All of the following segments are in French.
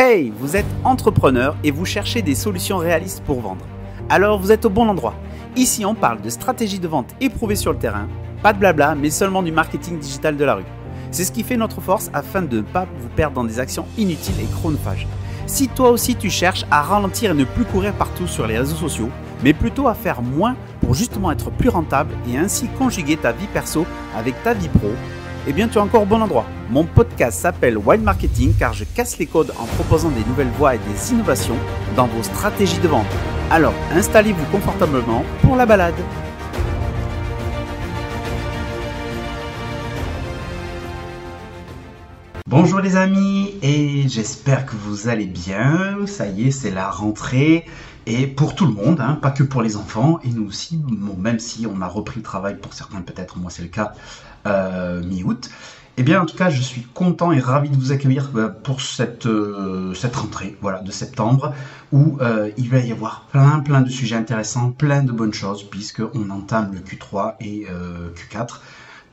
Hey, vous êtes entrepreneur et vous cherchez des solutions réalistes pour vendre. Alors vous êtes au bon endroit. Ici on parle de stratégie de vente éprouvée sur le terrain, pas de blabla mais seulement du marketing digital de la rue. C'est ce qui fait notre force afin de ne pas vous perdre dans des actions inutiles et chronophages. Si toi aussi tu cherches à ralentir et ne plus courir partout sur les réseaux sociaux, mais plutôt à faire moins pour justement être plus rentable et ainsi conjuguer ta vie perso avec ta vie pro, eh bien tu es encore au bon endroit. Mon podcast s'appelle Wild Marketing car je casse les codes en proposant des nouvelles voies et des innovations dans vos stratégies de vente. Alors installez-vous confortablement pour la balade. Bonjour les amis et j'espère que vous allez bien. Ça y est, c'est la rentrée et pour tout le monde, hein, pas que pour les enfants et nous aussi, bon, même si on a repris le travail pour certains peut-être, moi c'est le cas mi-août. Eh bien en tout cas je suis content et ravi de vous accueillir pour cette rentrée voilà, de septembre où il va y avoir plein de sujets intéressants, plein de bonnes choses puisqu'on entame le Q3 et Q4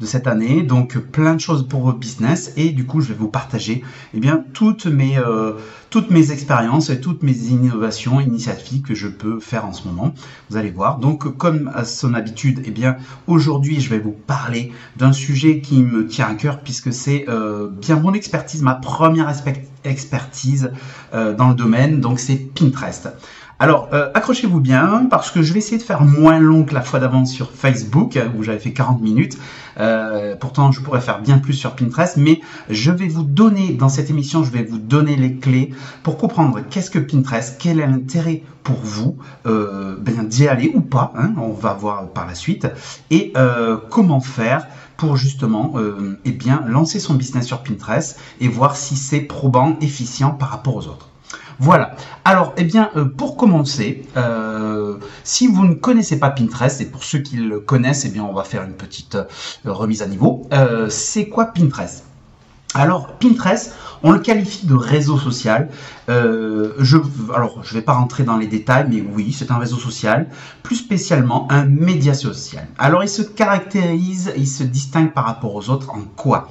de cette année, donc plein de choses pour votre business et du coup je vais vous partager toutes mes expériences et toutes mes innovations, initiatives que je peux faire en ce moment. Vous allez voir. Donc comme à son habitude, aujourd'hui je vais vous parler d'un sujet qui me tient à cœur puisque c'est bien mon expertise, ma première expertise dans le domaine, donc c'est Pinterest. Alors, accrochez-vous bien, parce que je vais essayer de faire moins long que la fois d'avant sur Facebook, où j'avais fait 40 minutes. Pourtant, je pourrais faire bien plus sur Pinterest, mais je vais vous donner, dans cette émission, je vais vous donner les clés pour comprendre qu'est-ce que Pinterest, quel est l'intérêt pour vous d'y aller ou pas, hein, on va voir par la suite, et comment faire pour justement lancer son business sur Pinterest et voir si c'est probant, efficient par rapport aux autres. Voilà. Alors, pour commencer, si vous ne connaissez pas Pinterest, et pour ceux qui le connaissent, on va faire une petite remise à niveau. C'est quoi Pinterest? Alors, Pinterest, on le qualifie de réseau social. Je vais pas rentrer dans les détails, mais oui, c'est un réseau social, plus spécialement un média social. Alors, il se caractérise, il se distingue par rapport aux autres en quoi?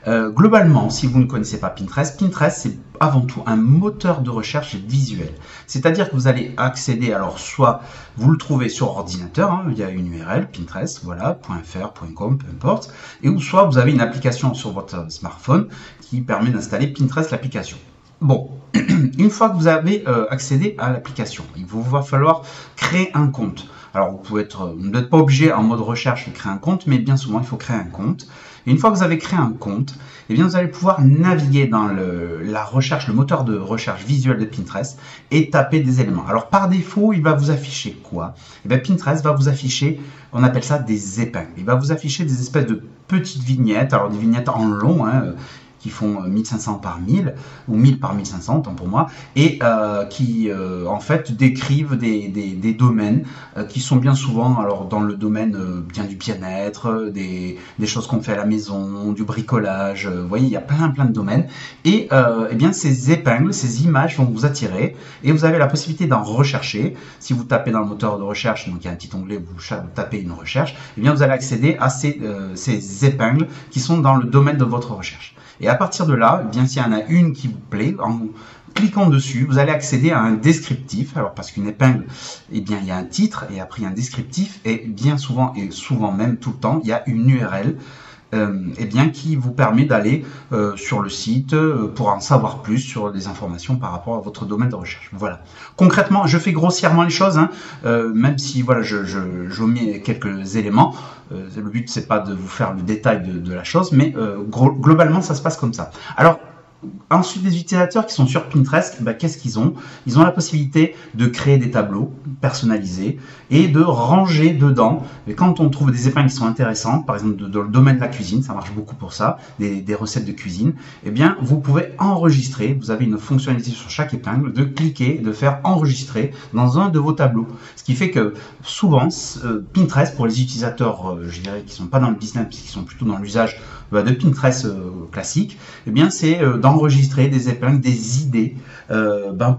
Globalement, si vous ne connaissez pas Pinterest, c'est avant tout un moteur de recherche visuel. C'est-à-dire que vous allez accéder, alors soit vous le trouvez sur ordinateur, hein, il y a une URL, Pinterest, voilà, .fr, .com, peu importe, et ou soit vous avez une application sur votre smartphone qui permet d'installer Pinterest, l'application. Bon, une fois que vous avez accédé à l'application, il vous va falloir créer un compte. Alors vous n'êtes pas obligé en mode recherche de créer un compte, mais bien souvent il faut créer un compte. Et une fois que vous avez créé un compte, vous allez pouvoir naviguer dans la recherche, le moteur de recherche visuel de Pinterest et taper des éléments. Alors par défaut, il va vous afficher quoi? Pinterest va vous afficher, on appelle ça des épingles. Il va vous afficher des espèces de petites vignettes, alors des vignettes en long, hein, qui font 1500 par 1000 ou 1000 par 1500, tant pour moi, et qui en fait décrivent des domaines qui sont bien souvent alors dans le domaine bien du bien-être, des choses qu'on fait à la maison, du bricolage. Vous voyez, il y a plein de domaines et ces épingles, ces images vont vous attirer et vous avez la possibilité d'en rechercher. Si vous tapez dans le moteur de recherche, donc il y a un petit onglet, vous tapez une recherche, vous allez accéder à ces épingles qui sont dans le domaine de votre recherche. Et à partir de là, s'il y en a une qui vous plaît, en cliquant dessus, vous allez accéder à un descriptif. Alors parce qu'une épingle, il y a un titre et après il y a un descriptif et bien souvent et souvent même tout le temps, il y a une URL qui vous permet d'aller sur le site pour en savoir plus sur des informations par rapport à votre domaine de recherche. Voilà. Concrètement, je fais grossièrement les choses, hein, même si voilà, j'omets quelques éléments. Le but c'est pas de vous faire le détail de la chose, mais globalement ça se passe comme ça. Alors ensuite, les utilisateurs qui sont sur Pinterest, qu'est-ce qu'ils ont? Ils ont la possibilité de créer des tableaux personnalisés et de ranger dedans. Et quand on trouve des épingles qui sont intéressantes, par exemple dans le domaine de la cuisine, ça marche beaucoup pour ça, des recettes de cuisine, vous pouvez enregistrer. Vous avez une fonctionnalité sur chaque épingle de cliquer et de faire enregistrer dans un de vos tableaux. Ce qui fait que souvent, Pinterest, pour les utilisateurs, je dirais, qui ne sont pas dans le business, qui sont plutôt dans l'usage de Pinterest classique, c'est d'enregistrer des épingles, des idées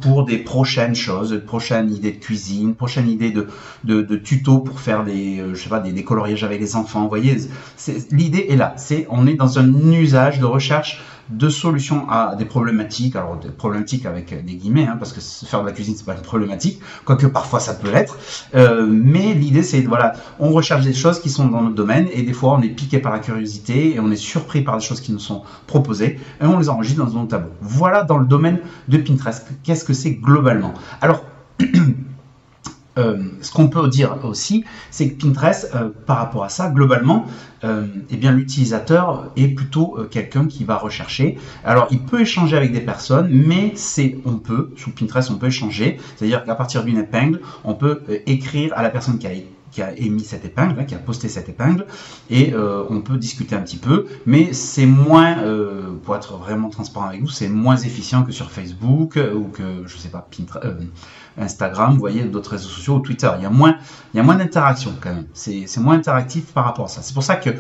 pour des prochaines choses, de prochaines idées de cuisine, prochaines idées de tutos pour faire des coloriages avec les enfants. Vous voyez, l'idée est là. On est dans un usage de recherche de solutions à des problématiques, alors des problématiques avec des guillemets, hein, parce que faire de la cuisine c'est pas une problématique, quoique parfois ça peut l'être, mais l'idée c'est, voilà, on recherche des choses qui sont dans notre domaine, et des fois on est piqué par la curiosité, et on est surpris par des choses qui nous sont proposées, et on les enregistre dans notre tableau. Voilà dans le domaine de Pinterest, qu'est-ce que c'est globalement. Alors, ce qu'on peut dire aussi, c'est que Pinterest, par rapport à ça, globalement, eh bien l'utilisateur est plutôt quelqu'un qui va rechercher. Alors, il peut échanger avec des personnes, mais sous Pinterest, on peut échanger. C'est-à-dire qu'à partir d'une épingle, on peut écrire à la personne qui a émis cette épingle, hein, qui a posté cette épingle, et on peut discuter un petit peu, mais c'est moins, pour être vraiment transparent avec vous, c'est moins efficient que sur Facebook ou que, je sais pas, Instagram, vous voyez, d'autres réseaux sociaux, ou Twitter. Il y a moins d'interaction quand même. C'est moins interactif par rapport à ça. C'est pour ça que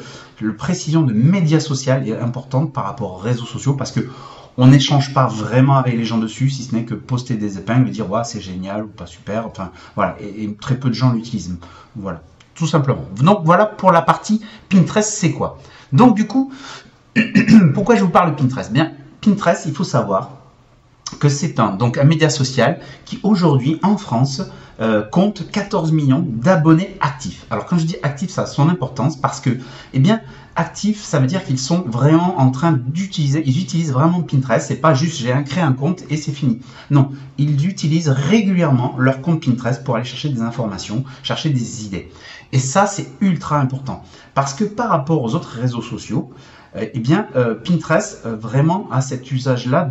la précision de médias sociaux est importante par rapport aux réseaux sociaux, parce que on n'échange pas vraiment avec les gens dessus, si ce n'est que poster des épingles et dire ouais, c'est génial ou pas super. Enfin voilà, et très peu de gens l'utilisent. Voilà, tout simplement. Donc voilà pour la partie Pinterest, c'est quoi. Donc du coup, pourquoi je vous parle de Pinterest? Bien, Pinterest, il faut savoir que c'est un média social qui aujourd'hui en France compte 14 millions d'abonnés actifs. Alors quand je dis actifs, ça a son importance parce que, eh bien, actifs, ça veut dire qu'ils sont vraiment en train d'utiliser, ils utilisent vraiment Pinterest, c'est pas juste j'ai créé un compte et c'est fini. Non, ils utilisent régulièrement leur compte Pinterest pour aller chercher des informations, chercher des idées. Et ça, c'est ultra important parce que par rapport aux autres réseaux sociaux, eh bien, Pinterest vraiment a cet usage-là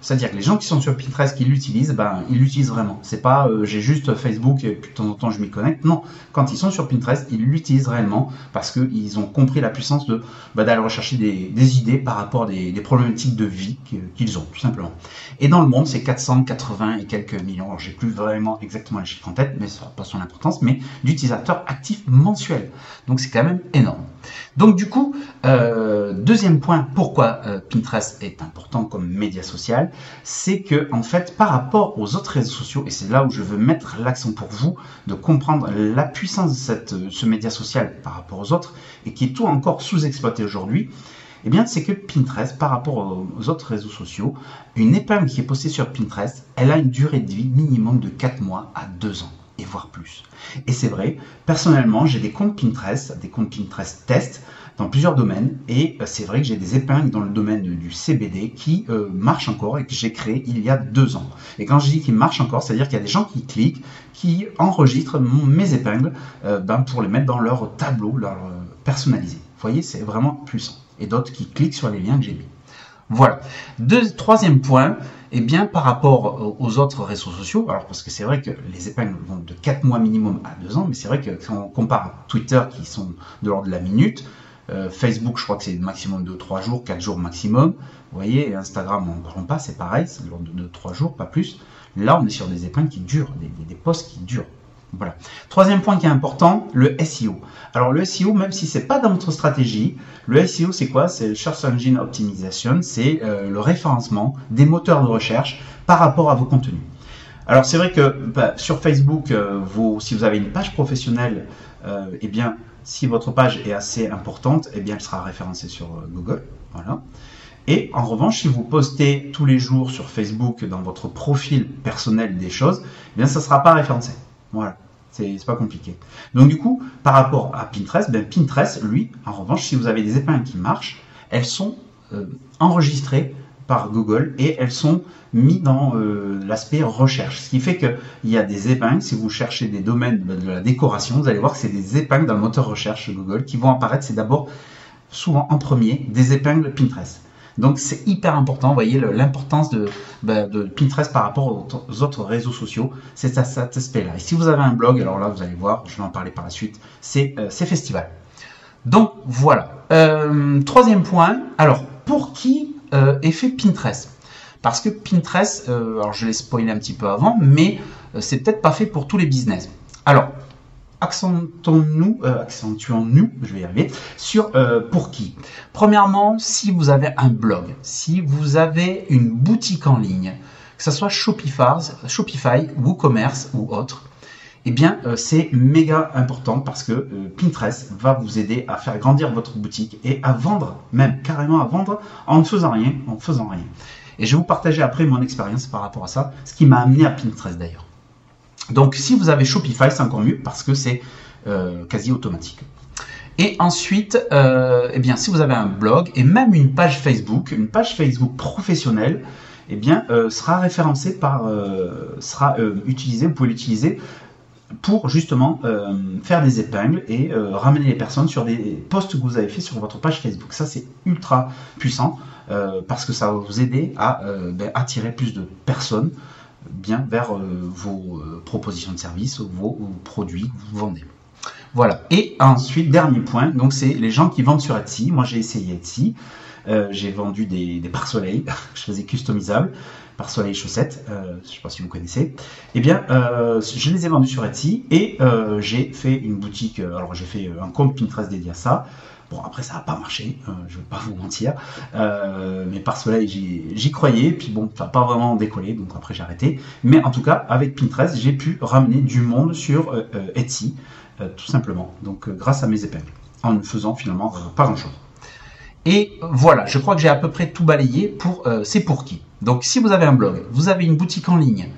c'est-à-dire que les gens qui sont sur Pinterest, qui l'utilisent, ben, ils l'utilisent vraiment. C'est pas j'ai juste Facebook et puis de temps en temps je m'y connecte. Non, quand ils sont sur Pinterest, ils l'utilisent réellement parce qu'ils ont compris la puissance d'aller rechercher des idées par rapport à des problématiques de vie qu'ils ont, tout simplement. Et dans le monde, c'est 480 et quelques millions. Alors, j'ai plus vraiment exactement les chiffres en tête, mais ça n'a pas son importance, mais d'utilisateurs actifs mensuels. Donc, c'est quand même énorme. Donc, du coup, deuxième point, pourquoi Pinterest est important comme média social, c'est que, en fait, par rapport aux autres réseaux sociaux, et c'est là où je veux mettre l'accent pour vous, de comprendre la puissance de ce média social par rapport aux autres, et qui est tout encore sous-exploité aujourd'hui, eh bien, c'est que Pinterest, par rapport aux autres réseaux sociaux, une épingle qui est postée sur Pinterest, elle a une durée de vie minimum de 4 mois à 2 ans, et voire plus. Et c'est vrai, personnellement, j'ai des comptes Pinterest test dans plusieurs domaines, et c'est vrai que j'ai des épingles dans le domaine du CBD qui marchent encore et que j'ai créé il y a 2 ans. Et quand je dis qu'ils marchent encore, c'est-à-dire qu'il y a des gens qui cliquent, qui enregistrent mes épingles pour les mettre dans leur tableau, leur personnalisé. Vous voyez, c'est vraiment puissant. Et d'autres qui cliquent sur les liens que j'ai mis. Voilà. Troisième point, eh bien, par rapport aux autres réseaux sociaux, alors parce que c'est vrai que les épingles vont de 4 mois minimum à 2 ans, mais c'est vrai que quand on compare à Twitter qui sont de l'ordre de la minute, Facebook, je crois que c'est maximum de 3 jours, 4 jours maximum. Vous voyez, et Instagram, on ne parle pas, c'est pareil, c'est de l'ordre de 3 jours, pas plus. Là, on est sur des épingles qui durent, des posts qui durent. Voilà. Troisième point qui est important, le SEO. Alors le SEO, même si c'est pas dans votre stratégie, le SEO c'est quoi? C'est le Search Engine Optimization, c'est le référencement des moteurs de recherche par rapport à vos contenus. Alors c'est vrai que sur Facebook, si vous avez une page professionnelle, eh bien si votre page est assez importante, eh bien elle sera référencée sur Google. Voilà. Et en revanche, si vous postez tous les jours sur Facebook dans votre profil personnel des choses, eh bien ça ne sera pas référencé. Voilà, c'est pas compliqué. Donc du coup, par rapport à Pinterest, Pinterest, lui, en revanche, si vous avez des épingles qui marchent, elles sont enregistrées par Google et elles sont mises dans l'aspect recherche. Ce qui fait qu'il y a des épingles, si vous cherchez des domaines de la décoration, vous allez voir que c'est des épingles dans le moteur recherche Google qui vont apparaître. C'est d'abord, souvent en premier, des épingles Pinterest. Donc c'est hyper important, vous voyez l'importance de Pinterest par rapport aux autres réseaux sociaux, c'est cet aspect-là. Et si vous avez un blog, alors là vous allez voir, je vais en parler par la suite, c'est Festival. Donc voilà. Troisième point, alors pour qui est fait Pinterest? Parce que Pinterest, alors je l'ai spoilé un petit peu avant, mais c'est peut-être pas fait pour tous les business. Alors, accentuons-nous, je vais y arriver, sur pour qui. Premièrement, si vous avez un blog, si vous avez une boutique en ligne, que ce soit Shopify, WooCommerce ou autre, eh bien, c'est méga important parce que Pinterest va vous aider à faire grandir votre boutique et à vendre, même carrément à vendre en ne faisant rien, Et je vais vous partager après mon expérience par rapport à ça, ce qui m'a amené à Pinterest d'ailleurs. Donc, si vous avez Shopify, c'est encore mieux parce que c'est quasi automatique. Et ensuite, eh bien, si vous avez un blog et même une page Facebook professionnelle, eh bien, sera référencée sera utilisée, vous pouvez l'utiliser pour justement faire des épingles et ramener les personnes sur des posts que vous avez fait sur votre page Facebook. Ça, c'est ultra puissant parce que ça va vous aider à attirer plus de personnes bien vers vos propositions de services, vos produits que vous vendez. Voilà. Et ensuite, dernier point, donc c'est les gens qui vendent sur Etsy. Moi, j'ai essayé Etsy. J'ai vendu des pare-soleils que je faisais customisables, pare-soleil chaussettes, je ne sais pas si vous connaissez. Eh bien, je les ai vendus sur Etsy et j'ai fait une boutique. Alors, j'ai fait un compte Pinterest dédié à ça. Bon, après, ça n'a pas marché, je ne vais pas vous mentir. Mes pare-soleils, j'y croyais, puis bon, ça n'a pas vraiment décollé, donc après, j'ai arrêté. Mais en tout cas, avec Pinterest, j'ai pu ramener du monde sur Etsy, tout simplement. Donc, grâce à mes épingles, en ne faisant finalement pas grand-chose. Et voilà, je crois que j'ai à peu près tout balayé pour c'est pour qui. Donc si vous avez un blog, vous avez une boutique en ligne,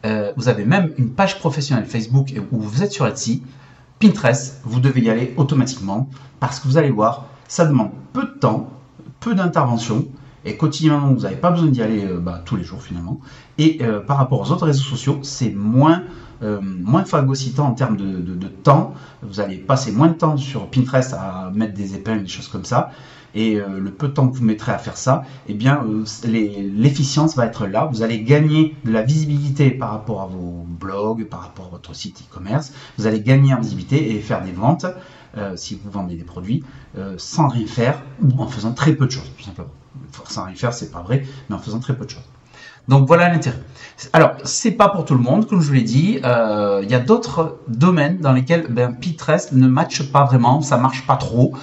vous avez même une page professionnelle Facebook où vous êtes sur Etsy, Pinterest, vous devez y aller automatiquement parce que vous allez voir, ça demande peu de temps, peu d'intervention et quotidiennement vous n'avez pas besoin d'y aller tous les jours finalement. Et par rapport aux autres réseaux sociaux, c'est moins phagocytant en termes de temps. Vous allez passer moins de temps sur Pinterest à mettre des épingles, des choses comme ça. Et le peu de temps que vous mettrez à faire ça, eh bien, l'efficience va être là. Vous allez gagner de la visibilité par rapport à vos blogs, par rapport à votre site e-commerce. Vous allez gagner en visibilité et faire des ventes si vous vendez des produits sans rien faire ou en faisant très peu de choses, tout simplement. Sans rien faire, c'est pas vrai, mais en faisant très peu de choses. Donc voilà l'intérêt. Alors, c'est pas pour tout le monde, comme je vous l'ai dit. Il y a d'autres domaines dans lesquels Pinterest ne matche pas vraiment, ça marche pas trop.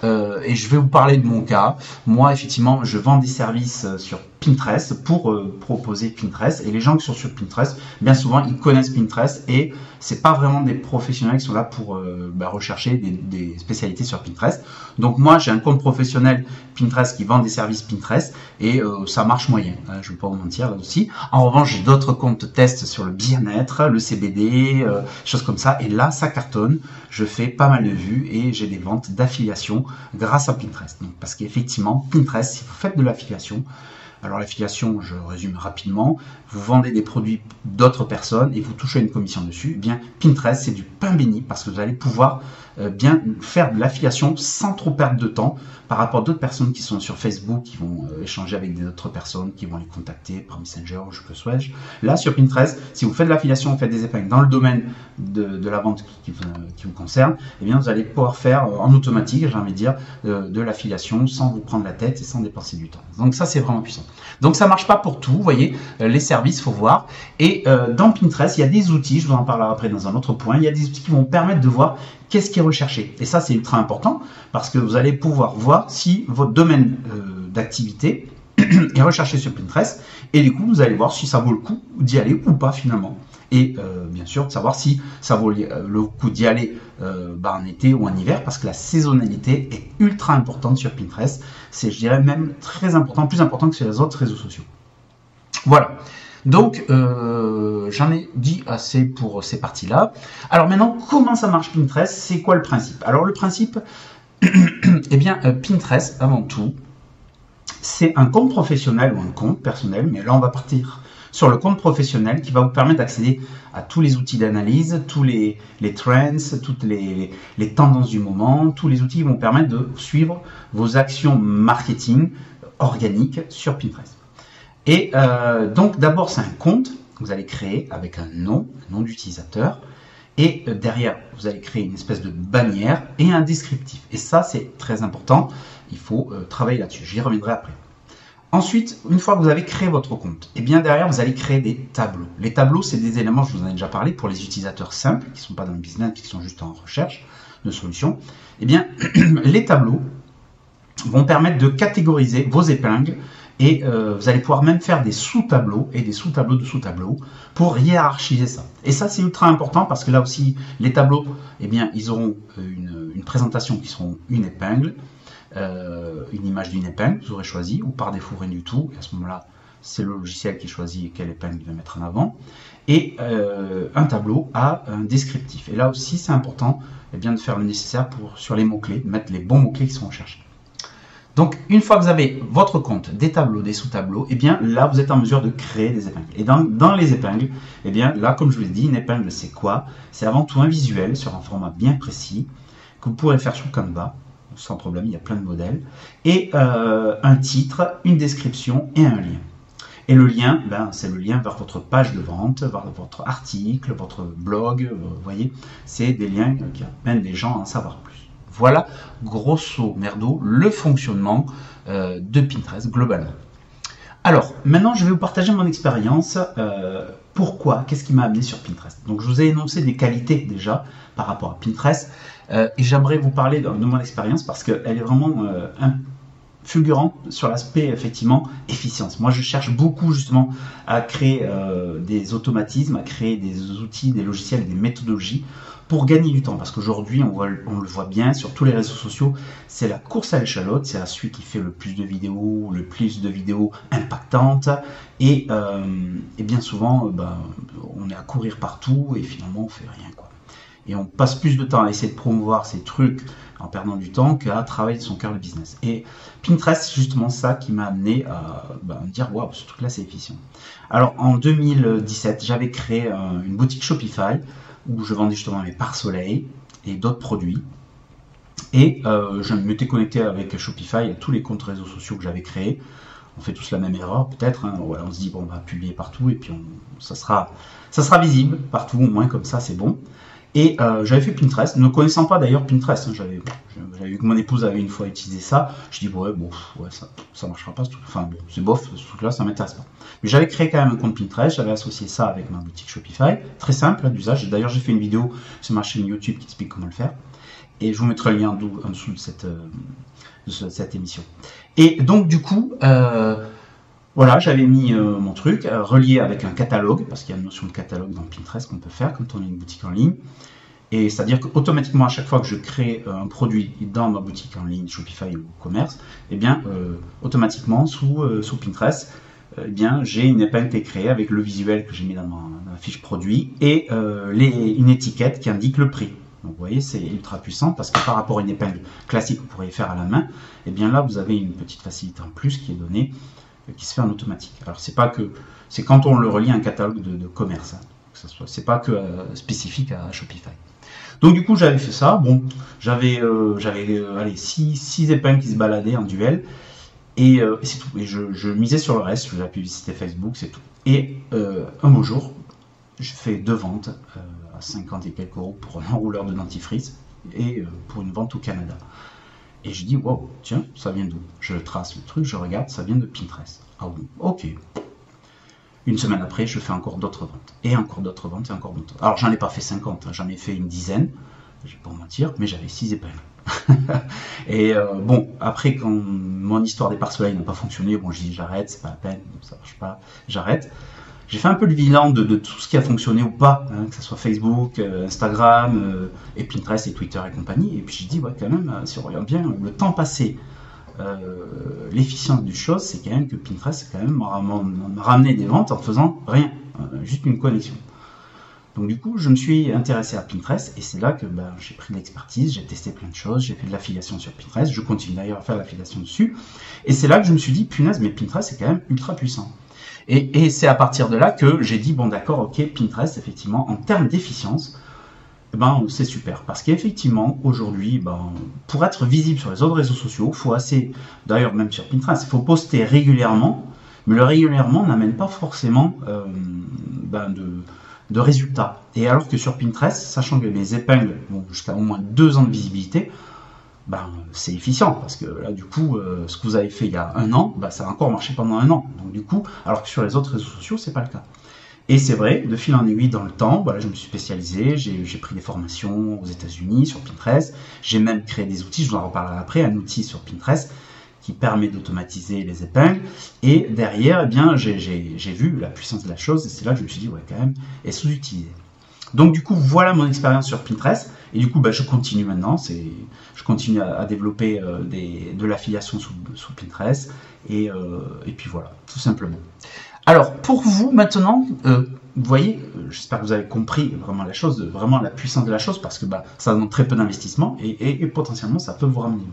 Et je vais vous parler de mon cas. Moi, effectivement, je vends des services sur Pinterest pour proposer Pinterest. Et les gens qui sont sur Pinterest, bien souvent, ils connaissent Pinterest et c'est pas vraiment des professionnels qui sont là pour rechercher des spécialités sur Pinterest. Donc moi, j'ai un compte professionnel Pinterest qui vend des services Pinterest et ça marche moyen. Je vais pas vous mentir là aussi. En revanche, j'ai d'autres comptes test sur le bien-être, le CBD, choses comme ça. Et là, ça cartonne. Je fais pas mal de vues et j'ai des ventes d'affiliation grâce à Pinterest. Donc, parce qu'effectivement, Pinterest, si vous faites de l'affiliation, alors l'affiliation, je résume rapidement, vous vendez des produits d'autres personnes et vous touchez une commission dessus, eh bien Pinterest c'est du pain béni parce que vous allez pouvoir bien faire de l'affiliation sans trop perdre de temps par rapport à d'autres personnes qui sont sur Facebook, qui vont échanger avec d'autres personnes, qui vont les contacter par Messenger ou que sais-je. Là sur Pinterest, si vous faites de l'affiliation, vous faites des épingles dans le domaine de la vente qui vous concerne, eh bien vous allez pouvoir faire en automatique, j'ai envie de dire, de l'affiliation sans vous prendre la tête et sans dépenser du temps. Donc ça c'est vraiment puissant. Donc ça marche pas pour tout, vous voyez, les services, faut voir. Et dans Pinterest, il y a des outils, je vous en parlerai après dans un autre point, il y a des outils qui vont permettre de voir qu'est-ce qui est recherché. Et ça, c'est ultra important parce que vous allez pouvoir voir si votre domaine d'activité est recherché sur Pinterest. Et du coup, vous allez voir si ça vaut le coup d'y aller ou pas finalement. Et bien sûr, de savoir si ça vaut le coup d'y aller en été ou en hiver, parce que la saisonnalité est ultra importante sur Pinterest. C'est, je dirais, même très important, plus important que sur les autres réseaux sociaux. Voilà. Donc, j'en ai dit assez pour ces parties-là. Alors maintenant, comment ça marche Pinterest? C'est quoi le principe? Alors le principe, eh bien, Pinterest, avant tout, c'est un compte professionnel ou un compte personnel, mais là, on va partir sur le compte professionnel qui va vous permettre d'accéder à tous les outils d'analyse, tous les trends, toutes les tendances du moment, tous les outils qui vont permettre de suivre vos actions marketing organiques sur Pinterest. Et donc d'abord c'est un compte que vous allez créer avec un nom d'utilisateur et derrière vous allez créer une espèce de bannière et un descriptif. Et ça c'est très important, il faut travailler là-dessus, j'y reviendrai après. Ensuite, une fois que vous avez créé votre compte, et bien derrière vous allez créer des tableaux. Les tableaux c'est des éléments, je vous en ai déjà parlé, pour les utilisateurs simples qui ne sont pas dans le business, qui sont juste en recherche de solutions. Et bien les tableaux vont permettre de catégoriser vos épingles Et vous allez pouvoir même faire des sous-tableaux et des sous-tableaux de sous-tableaux pour hiérarchiser ça. Et ça, c'est ultra important parce que là aussi, les tableaux, eh bien, ils auront une présentation qui seront une épingle, une image d'une épingle, vous aurez choisi, ou par défaut rien du tout. Et à ce moment-là, c'est le logiciel qui choisit quelle épingle il va mettre en avant. Et un tableau a un descriptif. Et là aussi, c'est important eh bien, de faire le nécessaire sur les mots-clés, mettre les bons mots-clés qui sont recherchés. Donc, une fois que vous avez votre compte, des tableaux, des sous-tableaux, et bien là, vous êtes en mesure de créer des épingles. Et dans les épingles, et bien là, comme je vous l'ai dit, une épingle, c'est quoi? C'est avant tout un visuel sur un format bien précis que vous pourrez faire sous Canva, sans problème, il y a plein de modèles, et un titre, une description et un lien. Et le lien, ben, c'est le lien vers votre page de vente, vers votre article, votre blog, vous voyez, c'est des liens qui amènent les gens à en savoir plus. Voilà, grosso merdo, le fonctionnement de Pinterest globalement. Alors, maintenant, je vais vous partager mon expérience. Pourquoi? Qu'est-ce qui m'a amené sur Pinterest? Donc, je vous ai énoncé des qualités déjà par rapport à Pinterest. Et j'aimerais vous parler de mon expérience parce qu'elle est vraiment fulgurante sur l'aspect, effectivement, efficience. Moi, je cherche beaucoup, justement, à créer des automatismes, à créer des outils, des logiciels, des méthodologies pour gagner du temps, parce qu'aujourd'hui, on le voit bien sur tous les réseaux sociaux, c'est la course à l'échalote, c'est celui qui fait le plus de vidéos impactantes, et bien souvent, on est à courir partout, et finalement, on fait rien, quoi. Et on passe plus de temps à essayer de promouvoir ces trucs en perdant du temps qu'à travailler de son cœur de business. Et Pinterest, c'est justement ça qui m'a amené à me dire, waouh, ce truc-là, c'est efficient. Alors, en 2017, j'avais créé une boutique Shopify, où je vendais justement mes pare-soleil et d'autres produits. Et je m'étais connecté avec Shopify à tous les comptes réseaux sociaux que j'avais créés. On fait tous la même erreur peut-être. Hein. Voilà, on se dit, bon, on va publier partout et puis ça sera visible partout, au moins comme ça, c'est bon. Et j'avais fait Pinterest, ne connaissant pas d'ailleurs Pinterest. Hein, j'avais vu que mon épouse avait une fois utilisé ça. Je dis, ouais, ça marchera pas. Enfin, bon, c'est bof, ce truc-là, ça m'intéresse pas. Mais j'avais créé quand même un compte Pinterest, j'avais associé ça avec ma boutique Shopify. Très simple d'usage. D'ailleurs, j'ai fait une vidéo sur ma chaîne YouTube qui explique comment le faire. Et je vous mettrai le lien en dessous de cette émission. Et donc, du coup, voilà, j'avais mis mon truc relié avec un catalogue, parce qu'il y a une notion de catalogue dans Pinterest qu'on peut faire quand on a une boutique en ligne. Et c'est-à-dire qu'automatiquement, à chaque fois que je crée un produit dans ma boutique en ligne, Shopify ou commerce, eh bien, automatiquement, sous Pinterest, eh bien, j'ai une épingle qui est créée avec le visuel que j'ai mis dans ma fiche produit et une étiquette qui indique le prix. Donc, vous voyez, c'est ultra puissant parce que par rapport à une épingle classique que vous pourriez faire à la main, eh bien là, vous avez une petite facilité en plus qui est donnée, qui se fait en automatique. Alors, c'est quand on le relie à un catalogue de commerce. Hein, c'est pas que spécifique à Shopify. Donc du coup, j'avais fait ça. Bon, j'avais 6 épingles qui se baladaient en duel. Et c'est tout. Et je misais sur le reste, la publicité Facebook, c'est tout. Et un beau jour, je fais 2 ventes à 50 et quelques euros pour un enrouleur de dentifrice et pour une vente au Canada. Et je dis, wow, tiens, ça vient d'où? Je trace le truc, je regarde, ça vient de Pinterest. Ah bon, ok. Une semaine après, je fais encore d'autres ventes. Et encore d'autres ventes, et encore d'autres. Alors, j'en ai pas fait 50, hein, j'en ai fait une dizaine, je vais pas mentir, mais j'avais 6 épingles. Et bon, après, quand mon histoire des pare-soleil n'a pas fonctionné, bon, je dis j'arrête, c'est pas la peine, ça marche pas, j'arrête. J'ai fait un peu le bilan de tout ce qui a fonctionné ou pas, hein, que ce soit Facebook, Instagram, et Pinterest et Twitter et compagnie. Et puis j'ai dit, ouais, quand même, si on regarde bien, le temps passé, l'efficience du chose, c'est quand même que Pinterest, quand même, m'a ramené des ventes en faisant rien, juste une connexion. Donc du coup, je me suis intéressé à Pinterest et c'est là que j'ai pris de l'expertise, j'ai testé plein de choses, j'ai fait de l'affiliation sur Pinterest, je continue d'ailleurs à faire l'affiliation dessus. Et c'est là que je me suis dit, punaise, mais Pinterest, c'est quand même ultra puissant. Et c'est à partir de là que j'ai dit, bon d'accord, ok, Pinterest, effectivement, en termes d'efficience, c'est super. Parce qu'effectivement, aujourd'hui, pour être visible sur les autres réseaux sociaux, il faut d'ailleurs même sur Pinterest, il faut poster régulièrement, mais le régulièrement n'amène pas forcément de résultats. Et alors que sur Pinterest, sachant que les épingles vont jusqu'à au moins 2 ans de visibilité, c'est efficient parce que là du coup ce que vous avez fait il y a 1 an, ça va encore marcher pendant 1 an. Donc du coup, alors que sur les autres réseaux sociaux, c'est pas le cas. Et c'est vrai, de fil en aiguille dans le temps, je me suis spécialisé, j'ai pris des formations aux États-Unis sur Pinterest, j'ai même créé des outils, je vous en reparlerai après, un outil sur Pinterest qui permet d'automatiser les épingles. Et derrière, eh bien, j'ai vu la puissance de la chose et c'est là que je me suis dit, ouais, quand même, est sous-utilisée. Donc du coup, voilà mon expérience sur Pinterest. Et du coup, je continue maintenant. Je continue à développer de l'affiliation sous Pinterest. Et puis voilà, tout simplement. Alors, pour vous, maintenant, vous voyez, j'espère que vous avez compris vraiment la chose, vraiment la puissance de la chose, parce que ça demande très peu d'investissement et potentiellement, ça peut vous ramener.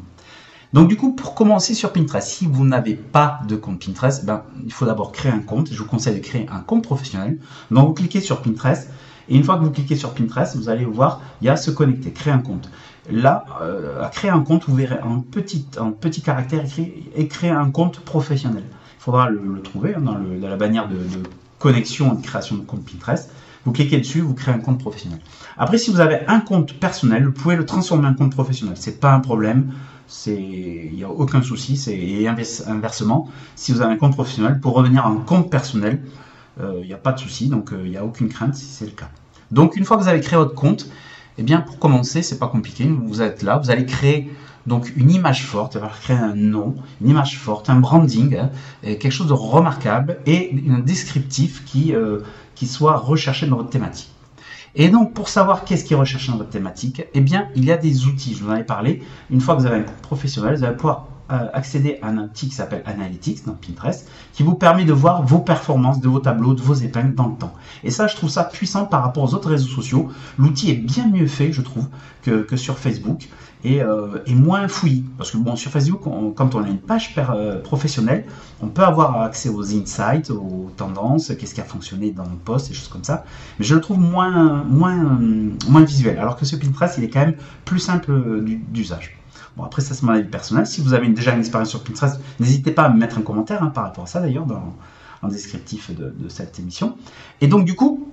Donc du coup, pour commencer sur Pinterest, si vous n'avez pas de compte Pinterest, il faut d'abord créer un compte. Je vous conseille de créer un compte professionnel. Donc vous cliquez sur Pinterest. Et une fois que vous cliquez sur Pinterest, vous allez voir, il y a se connecter, créer un compte. Là, à créer un compte, vous verrez un petit caractère écrit et créer un compte professionnel. Il faudra le trouver dans la bannière de connexion et de création de compte Pinterest. Vous cliquez dessus, vous créez un compte professionnel. Après, si vous avez un compte personnel, vous pouvez le transformer en compte professionnel. C'est pas un problème, il n'y a aucun souci. Et inversement, si vous avez un compte professionnel, pour revenir en compte personnel, il n'y a pas de souci, donc il n'y a aucune crainte si c'est le cas. Donc une fois que vous avez créé votre compte, eh bien pour commencer, c'est pas compliqué, vous êtes là, vous allez créer donc une image forte, vous allez créer un nom, une image forte, un branding, quelque chose de remarquable et un descriptif qui soit recherché dans votre thématique. Et donc pour savoir qu'est-ce qui est recherché dans votre thématique, eh bien il y a des outils, je vous en avais parlé. Une fois que vous avez un compte professionnel, vous allez pouvoir accéder à un outil qui s'appelle Analytics dans Pinterest, qui vous permet de voir vos performances de vos tableaux, de vos épingles dans le temps. Et ça, je trouve ça puissant par rapport aux autres réseaux sociaux. L'outil est bien mieux fait, je trouve, que sur Facebook et moins fouillis. Parce que bon, sur Facebook, quand on a une page professionnelle, on peut avoir accès aux insights, aux tendances, qu'est-ce qui a fonctionné dans nos posts, des choses comme ça. Mais je le trouve moins visuel. Alors que sur Pinterest, il est quand même plus simple d'usage. Bon, après, ça, c'est mon avis personnel. Si vous avez déjà une expérience sur Pinterest, n'hésitez pas à me mettre un commentaire par rapport à ça, d'ailleurs, en descriptif de cette émission. Et donc, du coup,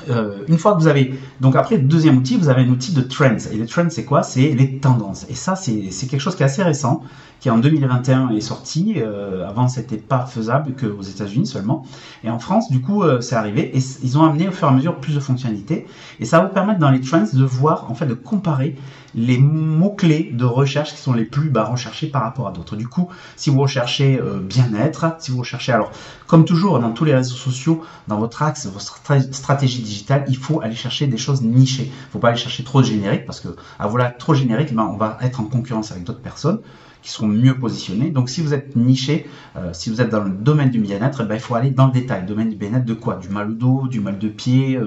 une fois que vous avez... Donc, après, le deuxième outil, vous avez un outil de trends. Et les trends, c'est quoi? C'est les tendances. Et ça, c'est quelque chose qui est assez récent, qui en 2021 est sorti. Avant, c'était pas faisable qu'aux États-Unis seulement. Et en France, du coup, c'est arrivé. Et ils ont amené au fur et à mesure plus de fonctionnalités. Et ça va vous permettre dans les trends de voir, en fait, de comparer les mots-clés de recherche qui sont les plus recherchés par rapport à d'autres. Du coup, si vous recherchez bien-être, si vous recherchez, alors, comme toujours, dans tous les réseaux sociaux, dans votre axe, votre stratégie digitale, il faut aller chercher des choses nichées. Il ne faut pas aller chercher trop générique, parce que à vouloir trop générique, on va être en concurrence avec d'autres personnes qui seront mieux positionnés. Donc si vous êtes niché, si vous êtes dans le domaine du bien-être, il faut aller dans le détail. Domaine du bien-être de quoi? Du mal au dos, du mal de pied,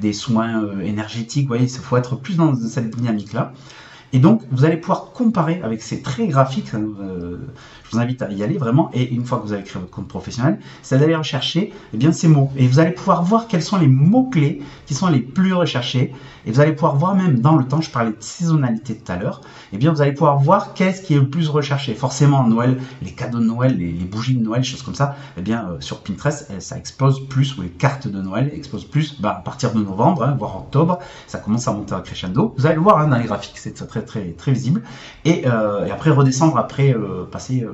des soins énergétiques. Vous voyez, il faut être plus dans cette dynamique-là. Et donc, vous allez pouvoir comparer avec ces traits graphiques. Je vous invite à y aller vraiment. Et une fois que vous avez créé votre compte professionnel, c'est d'aller rechercher ces mots. Et vous allez pouvoir voir quels sont les mots-clés qui sont les plus recherchés. Et vous allez pouvoir voir même dans le temps, je parlais de saisonnalité tout à l'heure, vous allez pouvoir voir qu'est-ce qui est le plus recherché. Forcément, Noël, les cadeaux de Noël, les bougies de Noël, choses comme ça, sur Pinterest, ça explose plus, ou les cartes de Noël explosent plus à partir de novembre, voire octobre. Ça commence à monter à crescendo. Vous allez le voir dans les graphiques, c'est très, très, très visible. Et après, redescendre après passer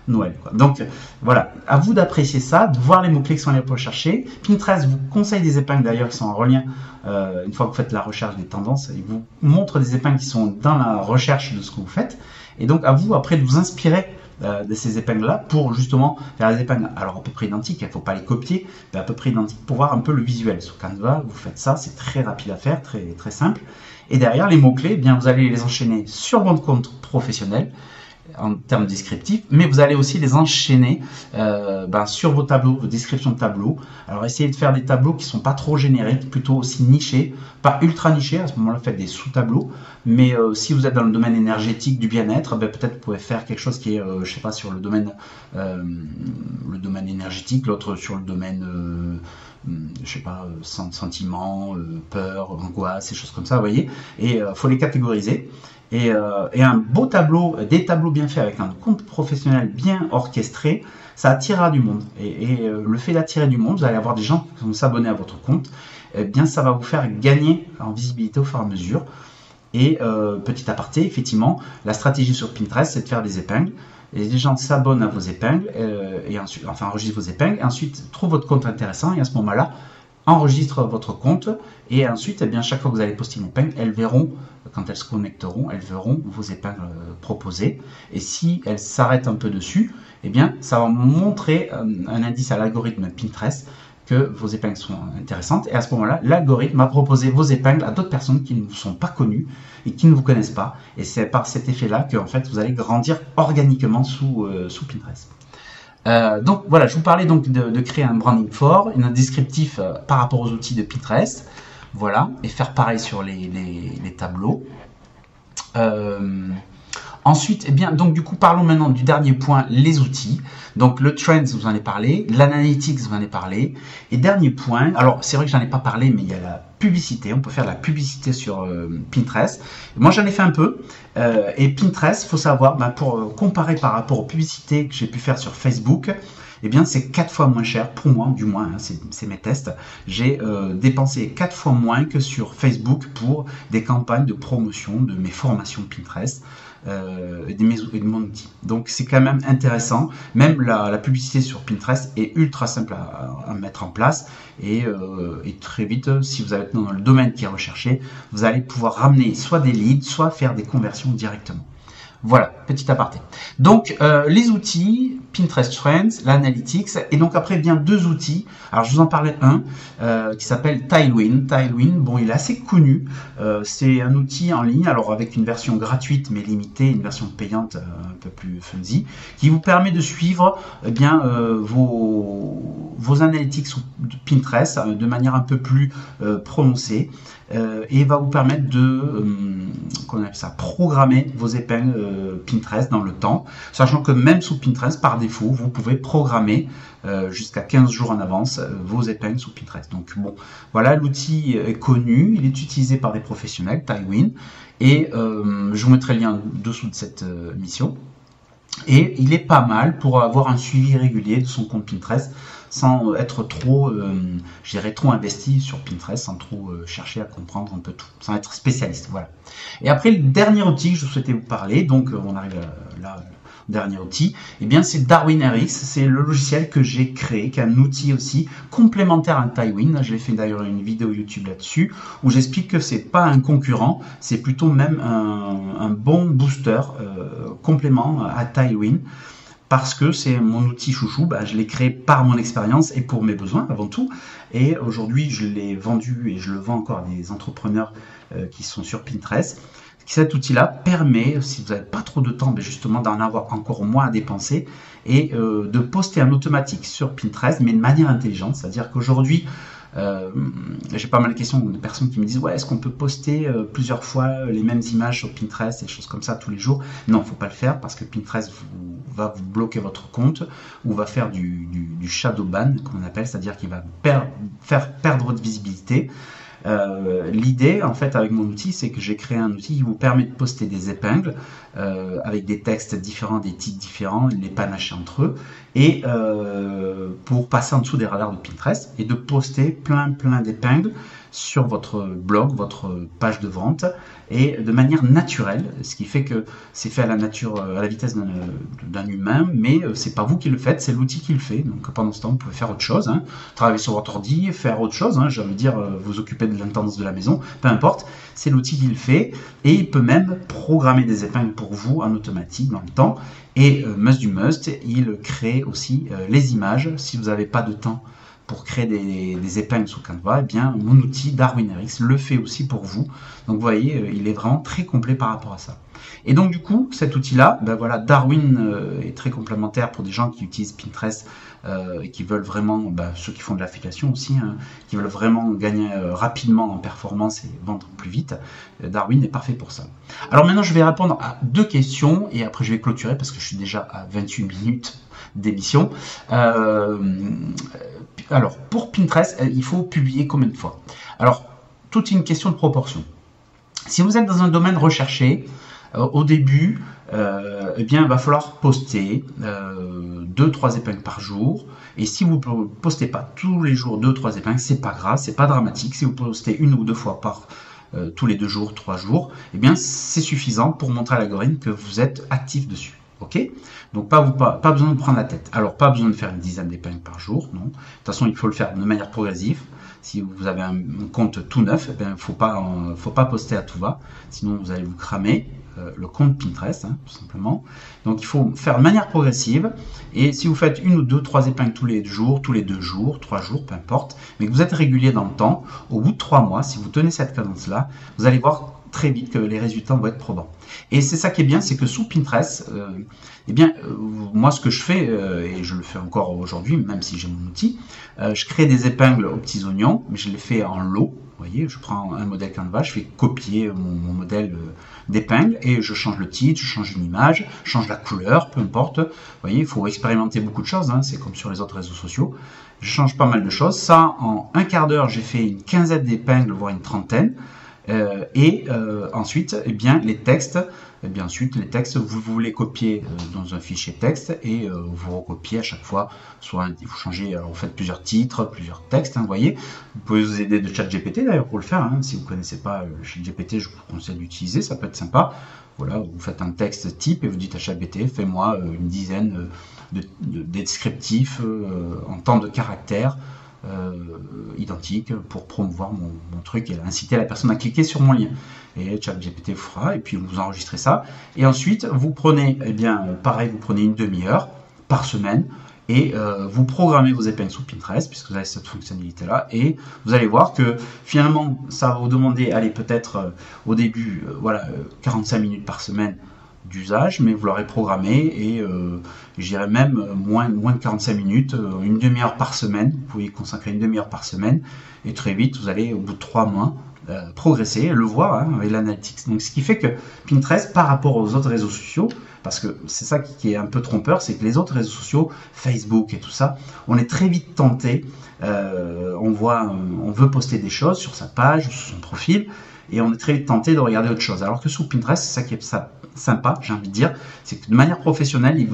Noël, quoi. Donc, voilà. À vous d'apprécier ça, de voir les mots-clés qui sont les plus recherchés. Pinterest vous conseille des épingles d'ailleurs qui sont en relien. Une fois que vous faites la recherche des tendances, il vous montre des épingles qui sont dans la recherche de ce que vous faites. Et donc, à vous après de vous inspirer de ces épingles-là pour justement faire des épingles alors à peu près identiques, il ne faut pas les copier, mais à peu près identiques pour voir un peu le visuel. Sur Canva, vous faites ça, c'est très rapide à faire, très, très simple. Et derrière, les mots-clés, vous allez les enchaîner sur votre compte professionnel en termes descriptifs, mais vous allez aussi les enchaîner sur vos tableaux, vos descriptions de tableaux. Alors essayez de faire des tableaux qui ne sont pas trop génériques, plutôt aussi nichés, pas ultra nichés, à ce moment-là faites des sous-tableaux, mais si vous êtes dans le domaine énergétique du bien-être, peut-être vous pouvez faire quelque chose qui est, je sais pas, sur le domaine énergétique, l'autre sur le domaine je sais pas, sentiments, peur, angoisse, ces choses comme ça, vous voyez, et faut les catégoriser. Et un beau tableau, des tableaux bien faits avec un compte professionnel bien orchestré, ça attirera du monde. Et le fait d'attirer du monde, vous allez avoir des gens qui vont s'abonner à votre compte, ça va vous faire gagner en visibilité au fur et à mesure. Et petit aparté, effectivement, la stratégie sur Pinterest, c'est de faire des épingles. Et les gens s'abonnent à vos épingles, et ensuite, enregistrent vos épingles, et ensuite trouvent votre compte intéressant, et à ce moment-là, enregistre votre compte et ensuite, eh bien, chaque fois que vous allez poster une épingle, elles verront, quand elles se connecteront, elles verront vos épingles proposées. Et si elles s'arrêtent un peu dessus, eh bien, ça va montrer un indice à l'algorithme Pinterest que vos épingles sont intéressantes. Et à ce moment-là, l'algorithme va proposer vos épingles à d'autres personnes qui ne vous sont pas connues et qui ne vous connaissent pas. Et c'est par cet effet-là que en fait, vous allez grandir organiquement sous Pinterest. Donc voilà, je vous parlais donc de créer un branding fort, un descriptif par rapport aux outils de Pinterest, voilà, et faire pareil sur les tableaux. Ensuite, eh bien, donc du coup, parlons maintenant du dernier point, les outils. Donc le Trends, vous en ai parlé, l'Analytics, vous en ai parlé. Et dernier point, alors c'est vrai que j'en ai pas parlé, mais il y a la publicité. On peut faire de la publicité sur Pinterest. Moi, j'en ai fait un peu. Et Pinterest, il faut savoir, pour comparer par rapport aux publicités que j'ai pu faire sur Facebook, eh bien, c'est 4 fois moins cher, pour moi, du moins, hein, c'est mes tests. J'ai dépensé 4 fois moins que sur Facebook pour des campagnes de promotion de mes formations Pinterest. Et de mon outil. Donc c'est quand même intéressant. Même la publicité sur Pinterest est ultra simple à mettre en place et très vite, si vous êtes dans le domaine qui est recherché, vous allez pouvoir ramener soit des leads, soit faire des conversions directement. Voilà, petit aparté. Donc, les outils, Pinterest Trends, l'Analytics, et donc après vient 2 outils. Alors, je vous en parlais un qui s'appelle Tailwind. Tailwind, bon, il est assez connu. C'est un outil en ligne, alors avec une version gratuite mais limitée, une version payante un peu plus fuzzy, qui vous permet de suivre eh bien vos analytics Pinterest de manière un peu plus prononcée. Et va vous permettre de qu'on appelle ça, programmer vos épingles Pinterest dans le temps, sachant que même sous Pinterest, par défaut, vous pouvez programmer jusqu'à 15 jours en avance vos épingles sous Pinterest. Donc bon, voilà, l'outil est connu, il est utilisé par des professionnels, Tailwind, et je vous mettrai le lien dessous de cette mission. Et il est pas mal pour avoir un suivi régulier de son compte Pinterest sans être trop, je dirais, trop investi sur Pinterest, sans trop chercher à comprendre un peu tout, sans être spécialiste, voilà. Et après, le dernier outil que je souhaitais vous parler, donc on arrive là, le dernier outil, eh bien c'est DarwinRx, c'est le logiciel que j'ai créé, qui est un outil aussi complémentaire à Tailwind. J'ai fait d'ailleurs une vidéo YouTube là-dessus, où j'explique que c'est pas un concurrent, c'est plutôt même un bon booster complément à Tailwind. Parce que c'est mon outil chouchou, je l'ai créé par mon expérience et pour mes besoins avant tout. Et aujourd'hui, je l'ai vendu et je le vends encore à des entrepreneurs qui sont sur Pinterest. Cet outil-là permet, si vous n'avez pas trop de temps, justement d'en avoir encore moins à dépenser et de poster en automatique sur Pinterest, mais de manière intelligente. C'est-à-dire qu'aujourd'hui, j'ai pas mal de questions de personnes qui me disent ouais, est-ce qu'on peut poster plusieurs fois les mêmes images sur Pinterest et des choses comme ça tous les jours? Non, faut pas le faire parce que Pinterest va vous bloquer votre compte ou va faire du shadow ban, comme on appelle, c'est-à-dire qu'il va faire perdre votre visibilité. L'idée en fait avec mon outil, c'est que j'ai créé un outil qui vous permet de poster des épingles avec des textes différents, des titres différents, les panacher entre eux et pour passer en dessous des radars de Pinterest et de poster plein d'épingles sur votre blog, votre page de vente et de manière naturelle, ce qui fait que c'est fait à la nature, à la vitesse d'un humain, mais c'est pas vous qui le faites, c'est l'outil qui le fait. Donc pendant ce temps, vous pouvez faire autre chose, hein, travailler sur votre ordi, faire autre chose, hein, j'ai envie de dire vous occuper de l'intendance de la maison, peu importe, c'est l'outil qui le fait et il peut même programmer des épingles pour vous en automatique dans le temps. Et must du must, il crée aussi les images. Si vous n'avez pas de temps pour créer des épingles sous Canva, eh bien mon outil DarwinRx le fait aussi pour vous. Donc vous voyez, il est vraiment très complet par rapport à ça. Et donc du coup, cet outil-là, voilà, Darwin est très complémentaire pour des gens qui utilisent Pinterest et qui veulent vraiment, ceux qui font de l'affiliation aussi, hein, qui veulent vraiment gagner rapidement en performance et vendre plus vite. Darwin est parfait pour ça. Alors maintenant, je vais répondre à 2 questions et après je vais clôturer parce que je suis déjà à 28 minutes d'émission. Alors, pour Pinterest, il faut publier combien de fois? Alors, toute une question de proportion. Si vous êtes dans un domaine recherché, au début, eh bien, il va falloir poster 2-3 épingles par jour. Et si vous ne postez pas tous les jours 2-3 épingles, c'est pas grave, c'est pas dramatique. Si vous postez 1 ou 2 fois par tous les 2 jours, 3 jours, eh bien, c'est suffisant pour montrer à l'algorithme que vous êtes actif dessus. Ok, donc pas besoin de prendre la tête. Alors pas besoin de faire une dizaine d'épingles par jour, non. De toute façon, il faut le faire de manière progressive. Si vous avez un compte tout neuf, il ne faut pas poster à tout va, sinon vous allez vous cramer le compte Pinterest, hein, tout simplement. Donc il faut faire de manière progressive. Et si vous faites une ou deux, trois épingles tous les jours, tous les 2 jours, 3 jours, peu importe, mais que vous êtes régulier dans le temps, au bout de 3 mois, si vous tenez cette cadence-là, vous allez voir très vite que les résultats vont être probants. Et c'est ça qui est bien, c'est que sous Pinterest, moi ce que je fais, et je le fais encore aujourd'hui, même si j'ai mon outil, je crée des épingles aux petits oignons, mais je les fais en lot. Vous voyez, je prends un modèle Canva, je fais copier mon modèle d'épingle et je change le titre, je change une image, je change la couleur, peu importe. Vous voyez, il faut expérimenter beaucoup de choses, hein, c'est comme sur les autres réseaux sociaux. Je change pas mal de choses. Ça, en un quart d'heure, j'ai fait une quinzaine d'épingles, voire une trentaine. Ensuite, les textes, vous les copiez dans un fichier texte et vous recopiez à chaque fois. Soit vous changez, alors vous faites plusieurs titres, plusieurs textes, hein, vous voyez. Vous pouvez vous aider de ChatGPT d'ailleurs pour le faire. Hein. Si vous ne connaissez pas ChatGPT, je vous conseille d'utiliser, ça peut être sympa. Voilà, vous faites un texte type et vous dites à ChatGPT, fais-moi une dizaine de descriptifs en temps de caractères. Identique pour promouvoir mon truc et inciter la personne à cliquer sur mon lien. Et ChatGPT vous fera, et puis vous enregistrez ça. Et ensuite, vous prenez, pareil, vous prenez une demi-heure par semaine et vous programmez vos épingles sous Pinterest, puisque vous avez cette fonctionnalité-là, et vous allez voir que finalement, ça va vous demander, allez, peut-être au début, 45 minutes par semaine d'usage, mais vous l'aurez programmé et je dirais même moins de 45 minutes, une demi-heure par semaine. Vous pouvez y consacrer une demi-heure par semaine et très vite, vous allez au bout de 3 mois progresser, le voir hein, avec l'analytics. Donc ce qui fait que Pinterest, par rapport aux autres réseaux sociaux, parce que c'est ça qui est un peu trompeur, c'est que les autres réseaux sociaux, Facebook et tout ça, on est très vite tenté, on veut poster des choses sur sa page ou sur son profil, et on est très vite tenté de regarder autre chose. Alors que sur Pinterest, c'est ça qui est sympa, j'ai envie de dire, c'est que de manière professionnelle,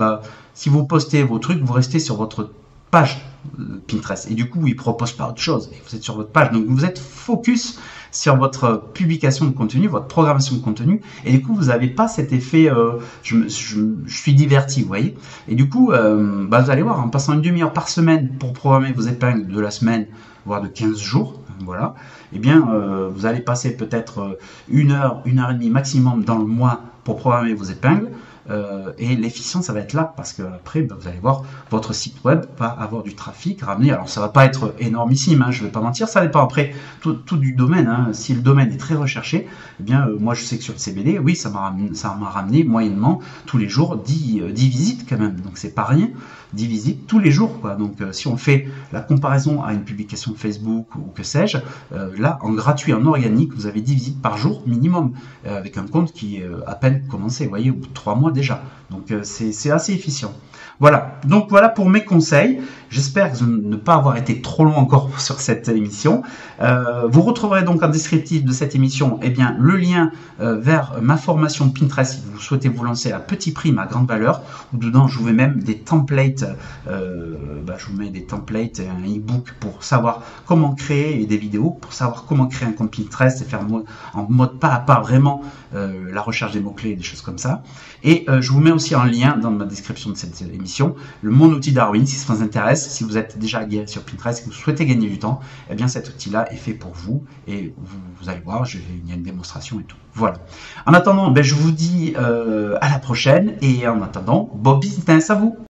si vous postez vos trucs, vous restez sur votre page Pinterest, et du coup, il ne propose pas autre chose, et vous êtes sur votre page, donc vous êtes focus sur votre publication de contenu, votre programmation de contenu, et du coup, vous n'avez pas cet effet je suis diverti, vous voyez, et du coup, vous allez voir, en passant une demi-heure par semaine pour programmer vos épingles de la semaine, voire de 15 jours, voilà, vous allez passer peut-être 1 heure, 1 heure et demie maximum dans le mois pour programmer vos épingles, et l'efficience ça va être là, parce que après vous allez voir, votre site web va avoir du trafic ramené. Alors ça va pas être énormissime, hein, je vais pas mentir, ça dépend après tout du domaine, hein. Si le domaine est très recherché, moi je sais que sur le CBD, oui, ça m'a ramené moyennement tous les jours 10 visites quand même, donc c'est pas rien, 10 visites tous les jours, quoi. Donc si on fait la comparaison à une publication Facebook ou que sais-je, là en gratuit, en organique, vous avez 10 visites par jour minimum, avec un compte qui est à peine commencé, vous voyez, au bout de 3 mois déjà, donc c'est assez efficient. Voilà, donc voilà pour mes conseils. J'espère ne pas avoir été trop long encore sur cette émission. Vous retrouverez donc en descriptif de cette émission le lien vers ma formation Pinterest si vous souhaitez vous lancer à petit prix, ma grande valeur, où dedans je vous mets même des templates, je vous mets des templates, un e-book pour savoir comment créer, et des vidéos pour savoir comment créer un compte Pinterest et faire en mode pas à pas vraiment la recherche des mots-clés et des choses comme ça. Et je vous mets aussi en lien dans ma description de cette émission mon outil Darwin si ça vous intéresse. Si vous êtes déjà aguerri sur Pinterest et que vous souhaitez gagner du temps, cet outil-là est fait pour vous, et vous allez voir, il y a une démonstration et tout. Voilà. En attendant, je vous dis à la prochaine, et en attendant, bon business à vous.